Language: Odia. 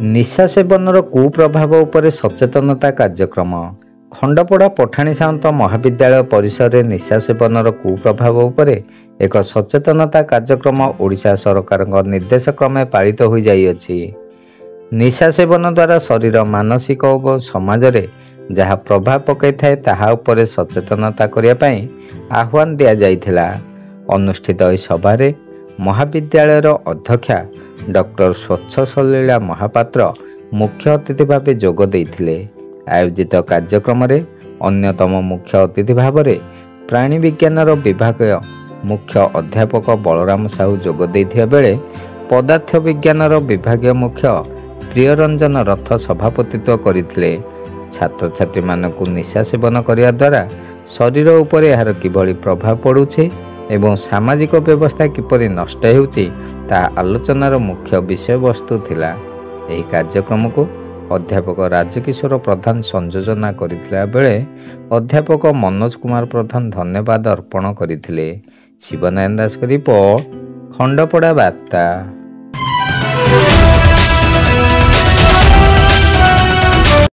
ନିଶା ସେବନର କୁପ୍ରଭାବ ଉପରେ ସଚେତନତା କାର୍ଯ୍ୟକ୍ରମ। ଖଣ୍ଡପଡ଼ା ପଠାଣି ସାମନ୍ତ ମହାବିଦ୍ୟାଳୟ ପରିସରରେ ନିଶା ସେବନର କୁପ୍ରଭାବ ଉପରେ ଏକ ସଚେତନତା କାର୍ଯ୍ୟକ୍ରମ ଓଡ଼ିଶା ସରକାରଙ୍କ ନିର୍ଦ୍ଦେଶ କ୍ରମେ ପାଳିତ ହୋଇଯାଇଅଛି। ନିଶା ସେବନ ଦ୍ୱାରା ଶରୀର, ମାନସିକ ଓ ସମାଜରେ ଯାହା ପ୍ରଭାବ ପକାଇଥାଏ ତାହା ଉପରେ ସଚେତନତା କରିବା ପାଇଁ ଆହ୍ୱାନ ଦିଆଯାଇଥିଲା। ଅନୁଷ୍ଠିତ ଏହି ସଭାରେ ମହାବିଦ୍ୟାଳୟର ଅଧ୍ୟକ୍ଷା ଡକ୍ଟର ସ୍ୱଚ୍ଛସଲୀଳା ମହାପାତ୍ର ମୁଖ୍ୟ ଅତିଥି ଭାବେ ଯୋଗ ଦେଇଥିଲେ। ଆୟୋଜିତ କାର୍ଯ୍ୟକ୍ରମରେ ଅନ୍ୟତମ ମୁଖ୍ୟ ଅତିଥି ଭାବରେ ପ୍ରାଣୀ ବିଜ୍ଞାନର ବିଭାଗୀୟ ମୁଖ୍ୟ ଅଧ୍ୟାପକ ବଳରାମ ସାହୁ ଯୋଗ ଦେଇଥିବା ବେଳେ ପଦାର୍ଥ ବିଜ୍ଞାନର ବିଭାଗୀୟ ମୁଖ୍ୟ ପ୍ରିୟରଞ୍ଜନ ରଥ ସଭାପତିତ୍ୱ କରିଥିଲେ। ଛାତ୍ରଛାତ୍ରୀମାନଙ୍କୁ ନିଶା ସେବନ କରିବା ଦ୍ୱାରା ଶରୀର ଉପରେ ଏହାର କିଭଳି ପ୍ରଭାବ ପଡ଼ୁଛି ଏବଂ ସାମାଜିକ ବ୍ୟବସ୍ଥା କିପରି ନଷ୍ଟ ହେଉଛି ତାହା ଆଲୋଚନାର ମୁଖ୍ୟ ବିଷୟବସ୍ତୁ ଥିଲା। ଏହି କାର୍ଯ୍ୟକ୍ରମକୁ ଅଧ୍ୟାପକ ରାଜକିଶୋର ପ୍ରଧାନ ସଂଯୋଜନା କରିଥିଲା ବେଳେ ଅଧ୍ୟାପକ ମନୋଜ କୁମାର ପ୍ରଧାନ ଧନ୍ୟବାଦ ଅର୍ପଣ କରିଥିଲେ। ଶିବନାରାୟଣ ଦାସଙ୍କ ରିପୋର୍ଟ, ଖଣ୍ଡପଡ଼ା ବାର୍ତ୍ତା।